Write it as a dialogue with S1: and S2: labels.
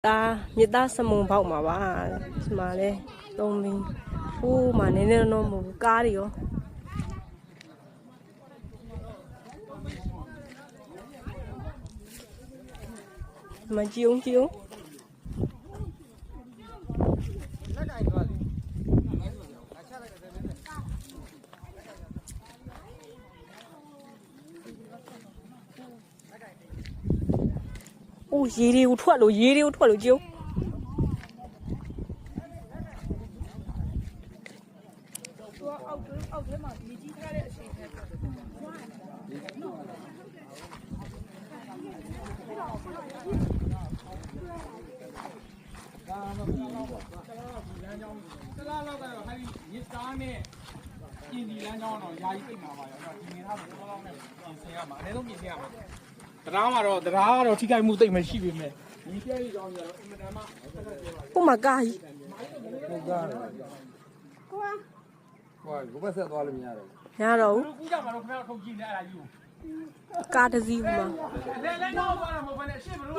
S1: မြစ်သားစမုံပေါက်မှာပါဒီမှာလဲသုံးပြီးဟိုးမှာနည်းနည်းတော့မဟုတ်ဘူးကားတွေရောမကြည့်အောင်အိုးရေတွေကိုထွက်လို့ကြည့်အောင်
S2: အောက်ထဲမှာမြေကြီးထားတဲ့အချိန်နဲ့
S3: တလားလောက်ကတော့ဟာဒီရစ်သားနဲ့ပြင်ဒီလမ်းကြောင်းတော့ယာယီပြိတ်မှာပါရောဒီနေထားတော့လောက်နဲ့ပြင်ဆင်ရမှာအနည်းဆုံးပြင်ဆင်ရမှာတရားကတော့ထိခိုက်မှုသိမ့်မရှိပေမဲ့ဒီပြည့်ကြောင်းကြတော့အင်မတန်မှ
S1: ဟိုမှာကားကြီး
S4: ဟုတ်ကားဟိုဘက်ဆက်သွားလို့မရတော့
S1: ရတော့ဘူး
S3: ကူးကြမှာတော့ခင်ဗျားထုတ်ကြည့်နေအဲ့ဒါယူ
S1: ကားတစ်စီးဟိုမှာ
S3: လမ်းကြောင်းသွားတာမဟုတ်ဘဲနဲ့အရှင်းမလို့